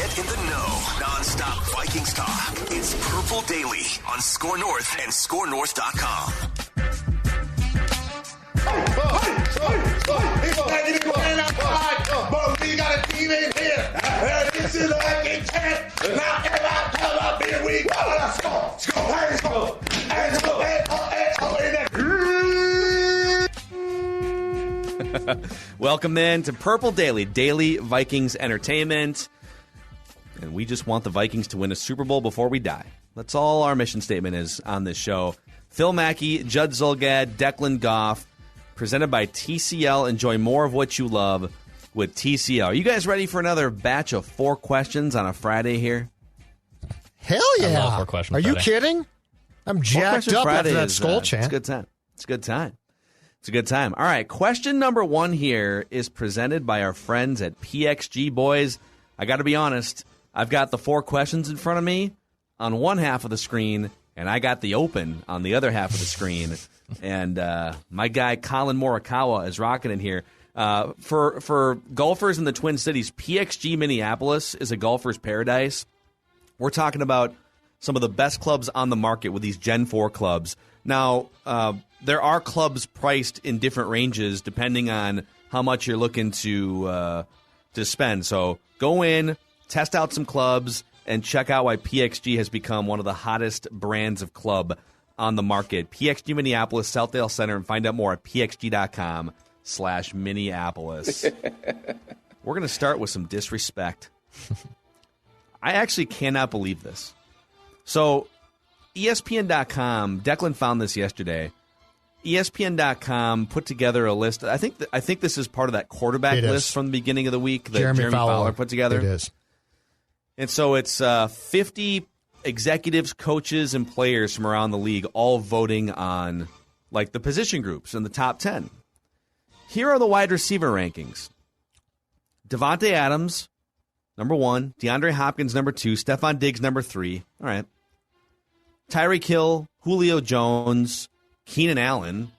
Get in the know. Non-stop Vikings talk. It's Purple Daily on Score North and ScoreNorth.com. We got a team in here. This is the Viking chant. Now everybody come up here. We go. Let's go. Let's go. Let's go. Welcome in to Purple Daily, daily Vikings entertainment. And we just want the Vikings to win a Super Bowl before we die. That's all our mission statement is on this show. Phil Mackey, Judd Zulgad, Declan Goff, presented by TCL. Enjoy more of what you love with TCL. Are you guys ready for another batch of 4 questions on a Friday here? Hell yeah. I love 4 questions Are Friday. you kidding? I'm jacked up Friday after that is, skull chant. It's a good time. It's a good time. It's a good time. All right, question number 1 here is presented by our friends at PXG. Boys, I got to be honest, I've got the 4 questions in front of me on one half of the screen, and I got the open on the other half of the screen. And my guy Colin Morikawa is rocking in here. For golfers in the Twin Cities, PXG Minneapolis is a golfer's paradise. We're talking about some of the best clubs on the market with these Gen 4 clubs. Now, there are clubs priced in different ranges depending on how much you're looking to spend. So go in, test out some clubs, and check out why PXG has become one of the hottest brands of club on the market. PXG Minneapolis, Southdale Center, and find out more at pxg.com/Minneapolis. We're going to start with some disrespect. I actually cannot believe this. So ESPN.com, Declan found this yesterday. ESPN.com put together a list. I think this is part of that quarterback list from the beginning of the week that Jeremy Fowler put together. It is. And so it's 50 executives, coaches, and players from around the league all voting on like the position groups in the top 10. Here are the wide receiver rankings. Devontae Adams, number 1. DeAndre Hopkins, number 2. Stephon Diggs, number 3. All right. Tyreek Hill, Julio Jones, Keenan Allen,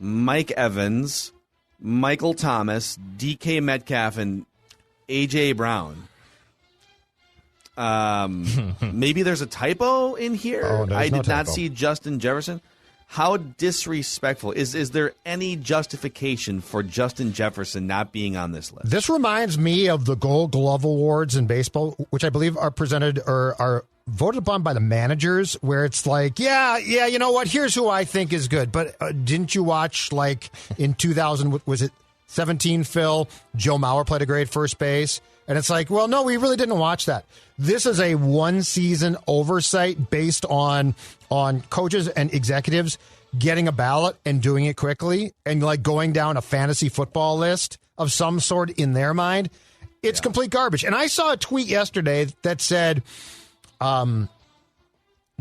Mike Evans, Michael Thomas, DK Metcalf, and A.J. Brown. Maybe there's a typo in here. I did not see Justin Jefferson. How disrespectful. Is there any justification for Justin Jefferson not being on this list? This reminds me of the Gold Glove Awards in baseball, which I believe are presented or are voted upon by the managers, where it's like, yeah, you know what? Here's who I think is good. But didn't you watch, like, in 2000, was it 17, Phil? Joe Mauer played a great first base. And it's like, well, no, we really didn't watch that. This is a one-season oversight based on coaches and executives getting a ballot and doing it quickly and like going down a fantasy football list of some sort in their mind. It's complete garbage. And I saw a tweet yesterday that said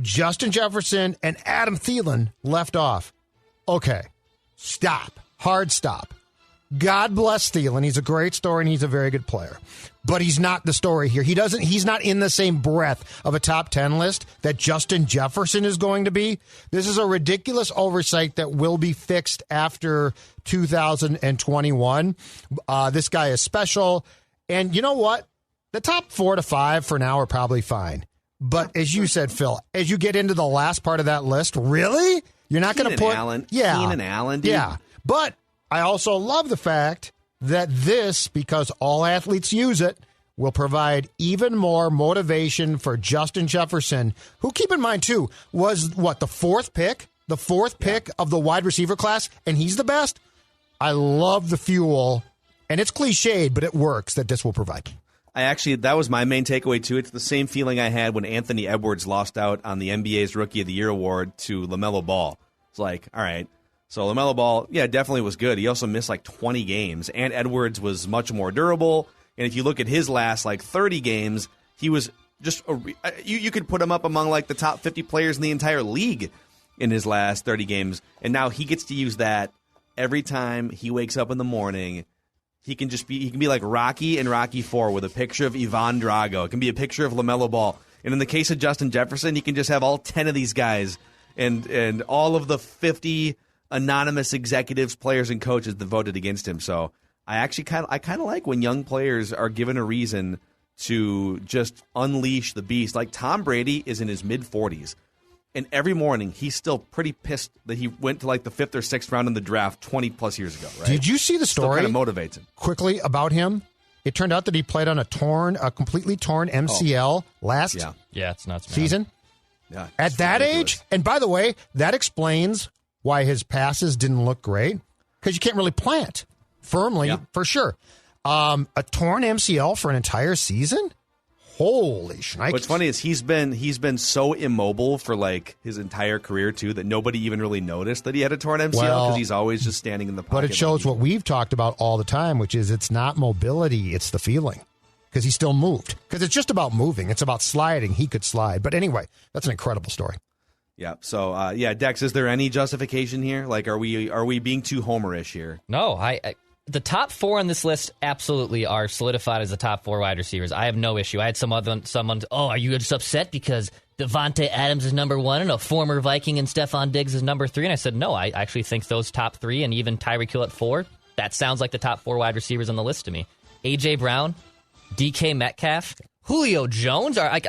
Justin Jefferson and Adam Thielen left off. Okay, stop. Hard stop. God bless Thielen. He's a great story and he's a very good player. But he's not the story here. He's not in the same breath of a top 10 list that Justin Jefferson is going to be. This is a ridiculous oversight that will be fixed after 2021. This guy is special. And you know what? The top 4 to 5 for now are probably fine. But as you said, Phil, as you get into the last part of that list, really? You're not going to put... Keenan Allen, dude. Yeah. But I also love the fact that this, because all athletes use it, will provide even more motivation for Justin Jefferson, who, keep in mind, too, was, the 4th pick? The 4th pick of the wide receiver class, and he's the best? I love the fuel, and it's cliched, but it works, that this will provide. That was my main takeaway, too. It's the same feeling I had when Anthony Edwards lost out on the NBA's Rookie of the Year award to LaMelo Ball. It's like, all right. So LaMelo Ball, definitely was good. He also missed like 20 games, and Edwards was much more durable. And if you look at his last 30 games, he was just you could put him up among like the top 50 players in the entire league in his last 30 games. And now he gets to use that every time he wakes up in the morning. He can be like Rocky and Rocky 4 with a picture of Ivan Drago. It can be a picture of LaMelo Ball. And in the case of Justin Jefferson, he can just have all 10 of these guys and all of the 50 anonymous executives, players, and coaches that voted against him. So I actually kind of like when young players are given a reason to just unleash the beast. Like Tom Brady is in his mid-40s, and every morning he's still pretty pissed that he went to like the 5th or 6th round in the draft 20-plus years ago, right? Did you see the story? Still kind of motivates him. Quickly about him. It turned out that he played on a completely torn MCL last it's nuts, man. season. Yeah, At that ridiculous. age, and by the way, that explains why his passes didn't look great, because you can't really plant firmly, for sure. A torn MCL for an entire season? Holy shnikes. What's funny is he's been so immobile for like his entire career too that nobody even really noticed that he had a torn MCL because he's always just standing in the pocket. But it shows what we've talked about all the time, which is it's not mobility, it's the feeling. Because he still moved. Because it's just about moving. It's about sliding. He could slide. But anyway, that's an incredible story. Yeah. So, Dex, is there any justification here? Like, are we being too homerish here? No, I the top 4 on this list absolutely are solidified as the top 4 wide receivers. I have no issue. I had someone, are you just upset because Devontae Adams is number 1 and a former Viking and Stephon Diggs is number 3? And I said, no, I actually think those top 3 and even Tyreek Hill at 4, that sounds like the top 4 wide receivers on the list to me. A.J. Brown, DK Metcalf, Julio Jones are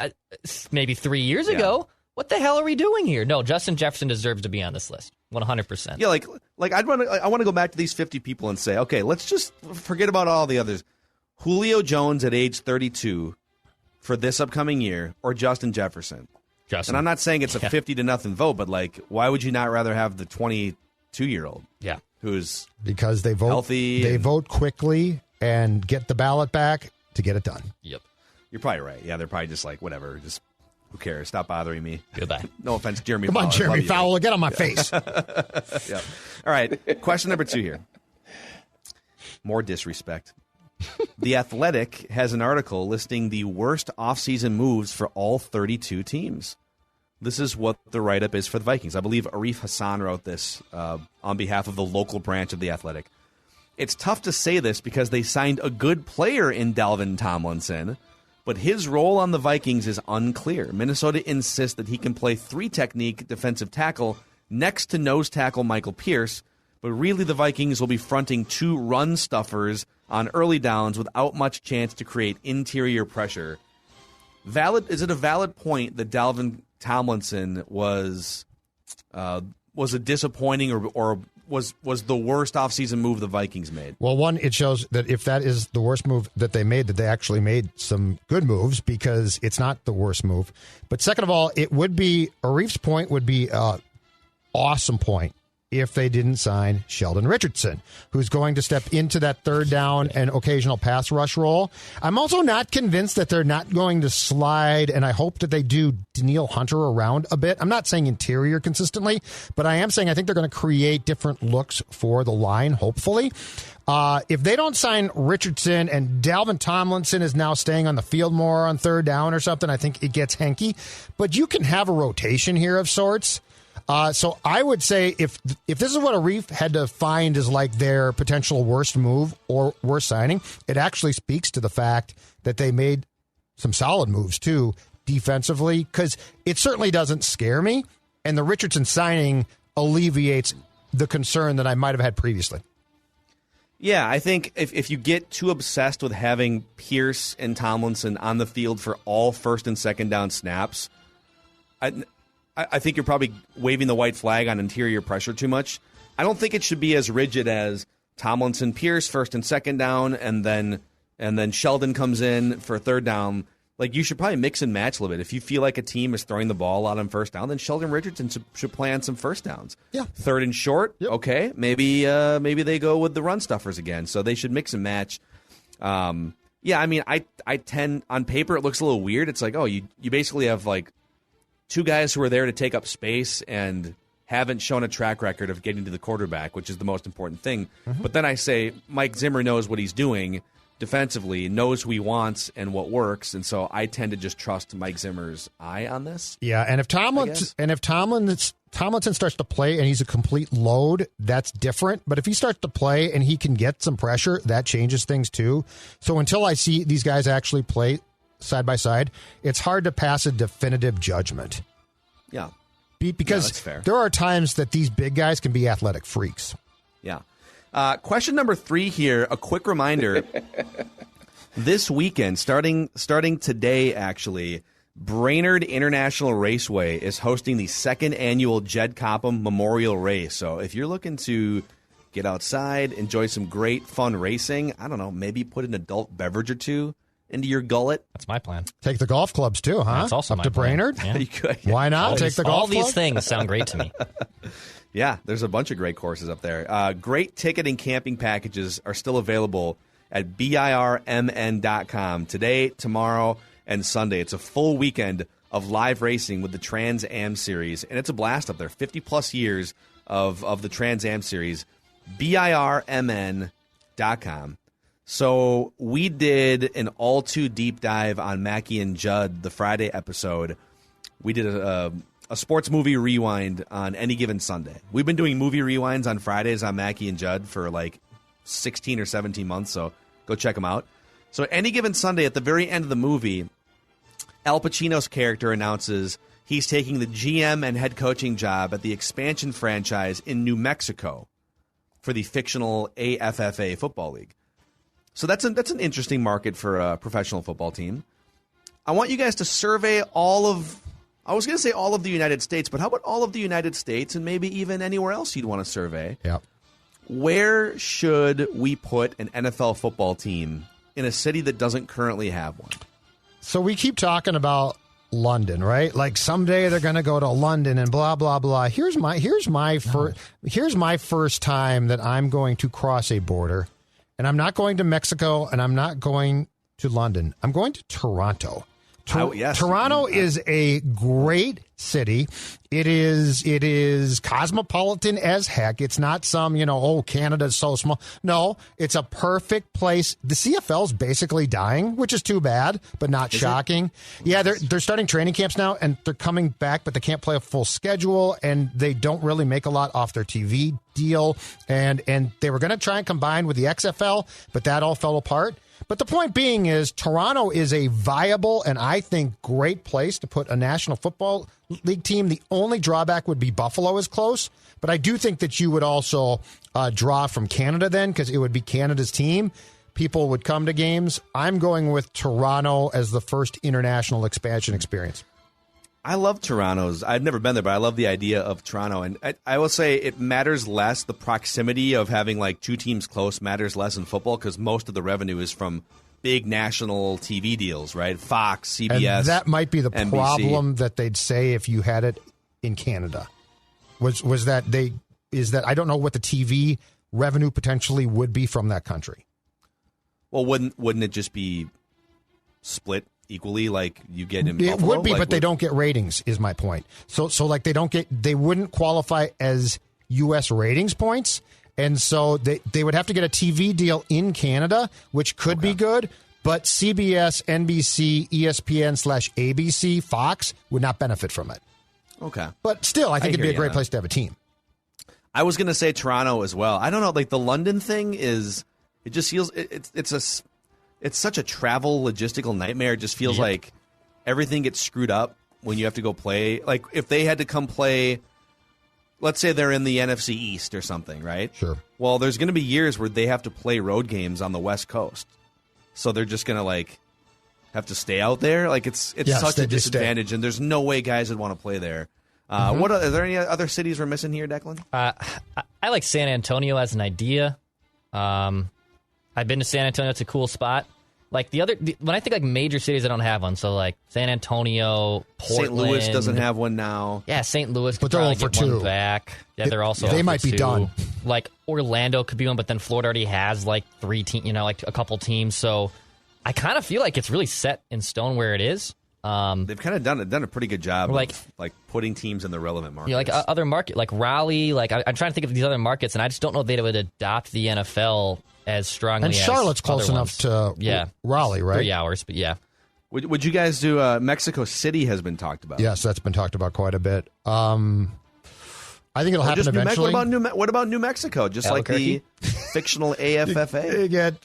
maybe 3 years ago. What the hell are we doing here? No, Justin Jefferson deserves to be on this list. 100%. Yeah, like I want to go back to these 50 people and say, okay, let's just forget about all the others. Julio Jones at age 32 for this upcoming year, or Justin Jefferson. And I'm not saying it's a 50-0 vote, but like, why would you not rather have the 22-year-old? Yeah, who's because they vote healthy, they vote quickly and get the ballot back to get it done. Yep, you're probably right. Yeah, they're probably just like whatever, just. Who cares? Stop bothering me. Goodbye. No offense, Jeremy Come Fowler. on, Jeremy Fowler. Get on my face. Yeah. All right. Question number 2 here. More disrespect. The Athletic has an article listing the worst offseason moves for all 32 teams. This is what the write-up is for the Vikings. I believe Arif Hassan wrote this on behalf of the local branch of the Athletic. It's tough to say this because they signed a good player in Dalvin Tomlinson, but his role on the Vikings is unclear. Minnesota insists that he can play 3-technique defensive tackle next to nose tackle Michael Pierce, but really the Vikings will be fronting 2 run stuffers on early downs without much chance to create interior pressure. Is it a valid point that Dalvin Tomlinson was a disappointing or was the worst offseason move the Vikings made? Well, one, it shows that if that is the worst move that they made, that they actually made some good moves, because it's not the worst move. But second of all, it would be, Arif's point would be an awesome point if they didn't sign Sheldon Richardson, who's going to step into that third down and occasional pass rush role. I'm also not convinced that they're not going to slide, and I hope that they do Danielle Hunter around a bit. I'm not saying interior consistently, but I am saying I think they're going to create different looks for the line, hopefully. If they don't sign Richardson and Dalvin Tomlinson is now staying on the field more on third down or something, I think it gets hanky. But you can have a rotation here of sorts. So I would say if this is what Arif had to find as like their potential worst move or worst signing, it actually speaks to the fact that they made some solid moves too defensively, because it certainly doesn't scare me. And the Richardson signing alleviates the concern that I might have had previously. Yeah, I think if you get too obsessed with having Pierce and Tomlinson on the field for all first and second down snaps, I think you're probably waving the white flag on interior pressure too much. I don't think it should be as rigid as Tomlinson, Pierce, first and second down, and then Sheldon comes in for third down. Like, you should probably mix and match a little bit. If you feel like a team is throwing the ball out on first down, then Sheldon Richardson should play on some first downs. Yeah. Third and short, yep. Okay. Maybe they go with the run stuffers again. So they should mix and match. Yeah, I mean, I tend, on paper, it looks a little weird. It's like, oh, you basically have like 2 guys who are there to take up space and haven't shown a track record of getting to the quarterback, which is the most important thing. Mm-hmm. But then I say Mike Zimmer knows what he's doing defensively, knows who he wants and what works, and so I tend to just trust Mike Zimmer's eye on this. Yeah, and if Tomlinson starts to play and he's a complete load, that's different. But if he starts to play and he can get some pressure, that changes things too. So until I see these guys actually play side by side, it's hard to pass a definitive judgment. Yeah. Because that's fair. There are times that these big guys can be athletic freaks. Yeah. Question number 3 here, a quick reminder. This weekend, starting today, actually, Brainerd International Raceway is hosting the second annual Jed Copham Memorial Race. So if you're looking to get outside, enjoy some great fun racing, I don't know, maybe put an adult beverage or two into your gullet. That's my plan. Take the golf clubs too, huh? That's also up my to plan. Brainerd. Yeah. You could, yeah. Why not? Take the golf All club? these things sound great to me. Yeah, there's a bunch of great courses up there. Great ticket and camping packages are still available at BIRMN.com today, tomorrow, and Sunday. It's a full weekend of live racing with the Trans Am Series, and it's a blast up there. 50-plus years of the Trans Am Series. BIRMN.com. So we did an all-too deep dive on Mackie and Judd, the Friday episode. We did a sports movie rewind on Any Given Sunday. We've been doing movie rewinds on Fridays on Mackie and Judd for like 16 or 17 months, so go check them out. So Any Given Sunday, at the very end of the movie, Al Pacino's character announces he's taking the GM and head coaching job at the expansion franchise in New Mexico for the fictional AFFA Football League. So that's an interesting market for a professional football team. I want you guys to survey all of the United States, but how about all of the United States and maybe even anywhere else you'd want to survey? Yep. Where should we put an NFL football team in a city that doesn't currently have one? So we keep talking about London, right? Like someday they're going to go to London and blah blah blah. Here's my first time that I'm going to cross a border, and I'm not going to Mexico and I'm not going to London. I'm going to Toronto. Toronto is a great city. It is cosmopolitan as heck. It's not some, Canada's so small. No, it's a perfect place. The CFL's basically dying, which is too bad, but not shocking. Yeah, they're starting training camps now, and they're coming back, but they can't play a full schedule, and they don't really make a lot off their TV deal. And they were going to try and combine with the XFL, but that all fell apart. But the point being is Toronto is a viable and I think great place to put a National Football League team. The only drawback would be Buffalo is close, but I do think that you would also draw from Canada then because it would be Canada's team. People would come to games. I'm going with Toronto as the first international expansion experience. I love Toronto's. I've never been there, but I love the idea of Toronto. And I will say it matters less. The proximity of having like two teams close matters less in football because most of the revenue is from big national TV deals, right? Fox, CBS, and that might be the NBC. problem that they'd say if you had it in Canada. Was that I don't know what the TV revenue potentially would be from that country. Well, wouldn't it just be split equally like you get in Buffalo? It would be, but they don't get ratings is my point. So like they wouldn't qualify as US ratings points. And so they would have to get a TV deal in Canada, which could be good, but CBS, NBC, ESPN/ABC, Fox would not benefit from it. Okay. But still, I think it'd be a great place to have a team. I was going to say Toronto as well. I don't know, like the London thing it just feels it's such a travel logistical nightmare. It just feels like everything gets screwed up when you have to go play. Like if they had to come play, let's say they're in the NFC East or something, right? Sure. Well, there's going to be years where they have to play road games on the West Coast. So they're just going to have to stay out there. Like it's such a disadvantage, and there's no way guys would want to play there. Are there any other cities we're missing here, Declan? I like San Antonio as an idea. I've been to San Antonio. It's a cool spot. Like when I think like major cities, I don't have one. So like San Antonio, Portland. St. Louis doesn't have one now. Yeah, St. Louis could but they're probably all for get two. one back. Yeah, they're also they all might for be two. done. Like Orlando could be one, but then Florida already has like 3 teams, like a couple teams. So I kind of feel like it's really set in stone where it is. They've kind of done a pretty good job like of putting teams in the relevant markets. Like other market, like Raleigh. Like I'm trying to think of these other markets, and I just don't know if they would adopt the NFL as strongly. And Charlotte's as close enough to Raleigh, right? 3 hours, but yeah. Would you guys do Mexico City has been talked about? Yes, that's been talked about quite a bit. I think it'll happen eventually. What about New Mexico? Just Albuquerque? like the fictional AFFA?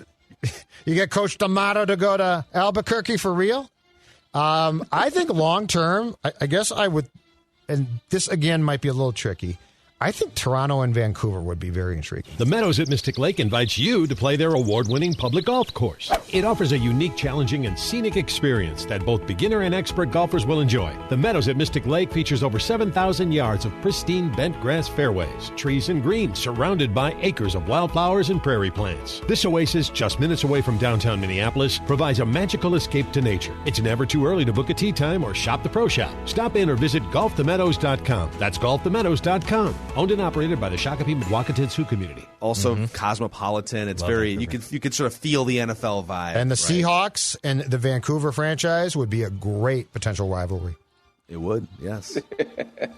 You get Coach D'Amato to go to Albuquerque for real? I think long term, I guess I would, and this again might be a little tricky. I think Toronto and Vancouver would be very intriguing. The Meadows at Mystic Lake invites you to play their award-winning public golf course. It offers a unique, challenging, and scenic experience that both beginner and expert golfers will enjoy. The Meadows at Mystic Lake features over 7,000 yards of pristine bent grass fairways, trees and greens surrounded by acres of wildflowers and prairie plants. This oasis, just minutes away from downtown Minneapolis, provides a magical escape to nature. It's never too early to book a tee time or shop the pro shop. Stop in or visit golfthemeadows.com. That's golfthemeadows.com. Owned and operated by the Shakopee Mwakata Sioux community. Also cosmopolitan. It's you could sort of feel the NFL vibe. And the Seahawks and the Vancouver franchise would be a great potential rivalry. It would, yes. All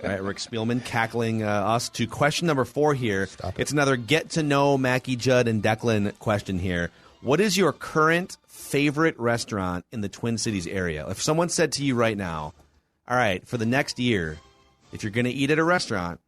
right, Rick Spielman cackling us to question number 4 here. It's another get to know Mackie, Judd, and Declan question here. What is your current favorite restaurant in the Twin Cities area? If someone said to you right now, all right, for the next year, if you're going to eat at a restaurant,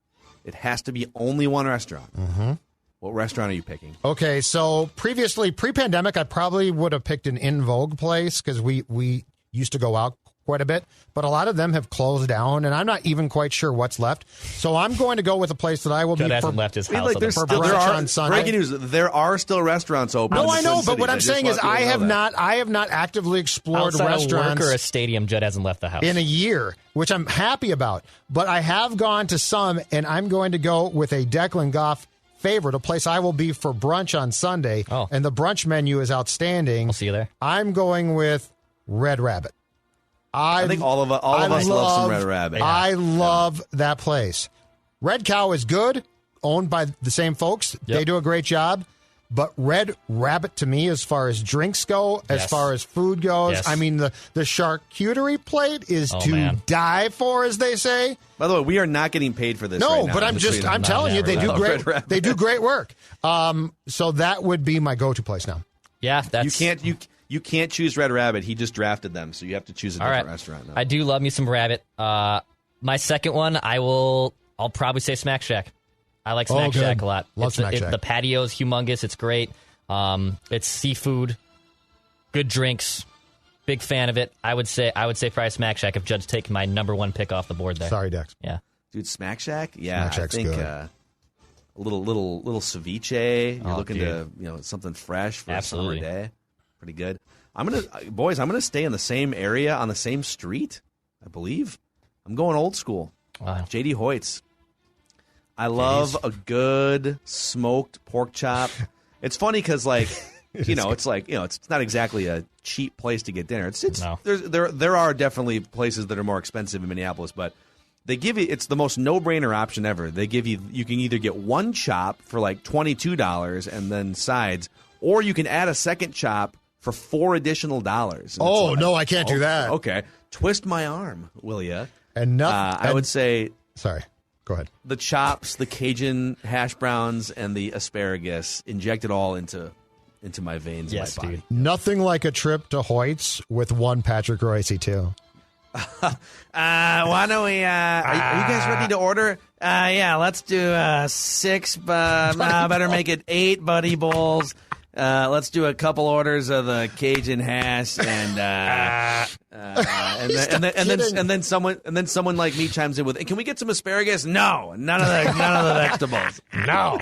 it has to be only one restaurant. Mm-hmm. What restaurant are you picking? Okay, so previously, pre-pandemic, I probably would have picked an In Vogue place because we used to go out quite a bit, but a lot of them have closed down, and I'm not even quite sure what's left. So I'm going to go with a place that I will Judd be hasn't left his house. for brunch on Sunday. Breaking news: there are still restaurants open. No, I know, but what I'm saying is I have not actively explored Outside restaurants of work or a stadium, Judd hasn't left the house in a year, which I'm happy about. But I have gone to some, and I'm going to go with a Declan Goff favorite, a place I will be for brunch on Sunday, and the brunch menu is outstanding. I'll see you there. I'm going with Red Rabbit. I think all of us love some Red Rabbit. I love that place. Red Cow is good, owned by the same folks. Yep. They do a great job. But Red Rabbit, to me, as far as drinks go, as far as food goes, I mean, the charcuterie plate is die for, as they say. By the way, we are not getting paid for this. No, right now, but I'm telling you, they do great. They do great work. So that would be my go-to place now. Yeah, that's You can't choose Red Rabbit. He just drafted them, so you have to choose a different restaurant now. I do love me some rabbit. My second one, I'll probably say Smack Shack. I like Smack Shack a lot. Love Smack Shack. The patio's humongous. It's great. It's seafood, good drinks. Big fan of it. I would say probably Smack Shack if Judd's taking my number 1 pick off the board there. Sorry, Dex. Yeah, dude, Smack Shack. Yeah, Smack Shack's I think good. A little ceviche. You're looking to something fresh for a summer day. Pretty good. I'm gonna stay in the same area on the same street. I believe I'm going old school. Wow. JD Hoyt's. I love a good smoked pork chop. It's funny because it's not exactly a cheap place to get dinner. There are definitely places that are more expensive in Minneapolis, but they give you it's the most no-brainer option ever. They give you can either get one chop for like $22 and then sides, or you can add a second chop for $4 additional. Oh, no, I can't do that. Okay. Twist my arm, will ya? And I would say... Sorry, go ahead. The chops, the Cajun hash browns, and the asparagus, inject it all into my veins and my body. Dude. Nothing like a trip to Hoyt's with one Patrick Royce, too. Why don't we... are you guys ready to order? Yeah, let's do 6, better make it 8 Buddy Bowls. Let's do a couple orders of the Cajun hash and then someone like me chimes in with, can we get some asparagus? No, none of the vegetables. No.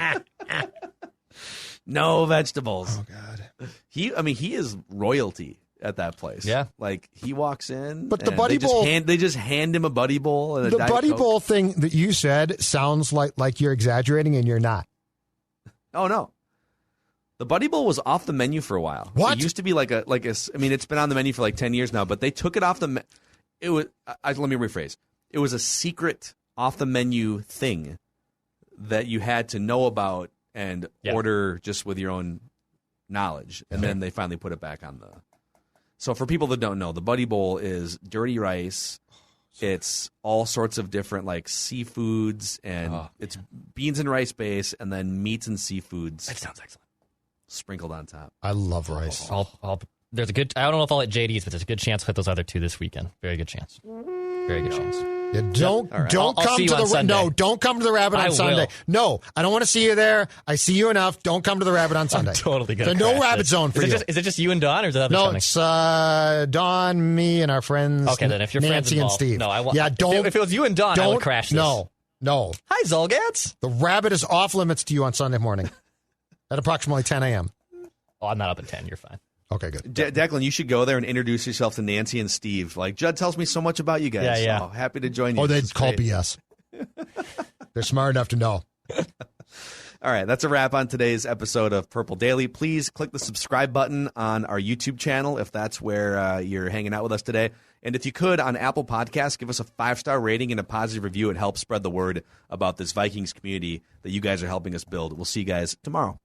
No vegetables. Oh God. He is royalty at that place. Yeah. Like he walks in, but the Buddy Bowl, they just hand him a Buddy Bowl and the Buddy Bowl thing that you said sounds like you're exaggerating, and you're not. Oh no. The Buddy Bowl was off the menu for a while. What? It used to be it's been on the menu for like 10 years now, but they took it off the let me rephrase. It was a secret off the menu thing that you had to know about and order just with your own knowledge. And then they finally put it back on the... So for people that don't know, the Buddy Bowl is dirty rice. It's all sorts of different like seafoods, and it's beans and rice base, and then meats and seafoods. That sounds excellent. Sprinkled on top. I love rice. There's a good... I don't know if I'll hit JD's, but there's a good chance I'll hit those other 2 this weekend. Very good chance. Very good chance. Yeah, don't come to the Rabbit on Sunday. No, I don't want to see you there. I see you enough. Don't come to the Rabbit on Sunday. I'm totally good. There's no Rabbit zone for you. Is it just you and Dawn, or is it other? No, it's Dawn, me, and our friends. Okay, then if your friends Nancy involved, and Steve. No, I want. Yeah, don't. If it was you and Dawn, I would crash this. No, No. Hi, Zolgats. The rabbit is off limits to you on Sunday morning at approximately 10 a.m. Oh, I'm not up at 10. You're fine. Okay, good. Declan, you should go there and introduce yourself to Nancy and Steve. Like, Judd tells me so much about you guys. Yeah. So happy to join you. Or This they'd is call great. BS. They're smart enough to know. All right, that's a wrap on today's episode of Purple Daily. Please click the subscribe button on our YouTube channel if that's where you're hanging out with us today. And if you could, on Apple Podcasts, give us a 5-star rating and a positive review. It helps spread the word about this Vikings community that you guys are helping us build. We'll see you guys tomorrow.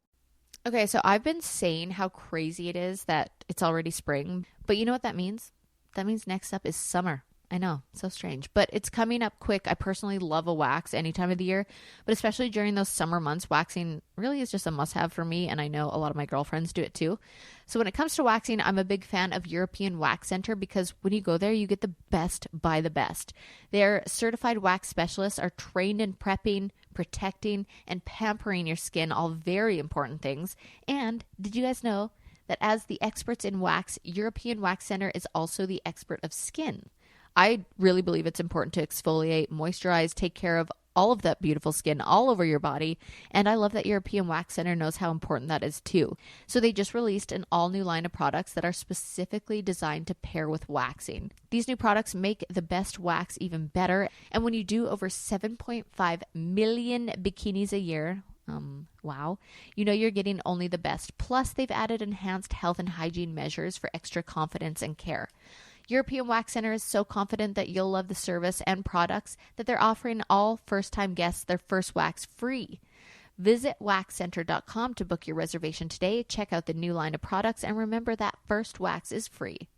Okay, so I've been saying how crazy it is that it's already spring, but you know what that means? That means next up is summer. I know, so strange, but it's coming up quick. I personally love a wax any time of the year, but especially during those summer months, waxing really is just a must-have for me, and I know a lot of my girlfriends do it too. So when it comes to waxing, I'm a big fan of European Wax Center because when you go there, you get the best by the best. Their certified wax specialists are trained in prepping, protecting, and pampering your skin, all very important things. And did you guys know that as the experts in wax, European Wax Center is also the expert of skin? I really believe it's important to exfoliate, moisturize, take care of all of that beautiful skin all over your body. And I love that European Wax Center knows how important that is too. So they just released an all-new line of products that are specifically designed to pair with waxing. These new products make the best wax even better. And when you do over 7.5 million bikinis a year, wow, you know you're getting only the best. Plus, they've added enhanced health and hygiene measures for extra confidence and care. European Wax Center is so confident that you'll love the service and products that they're offering all first-time guests their first wax free. Visit waxcenter.com to book your reservation today. Check out the new line of products, and remember that first wax is free.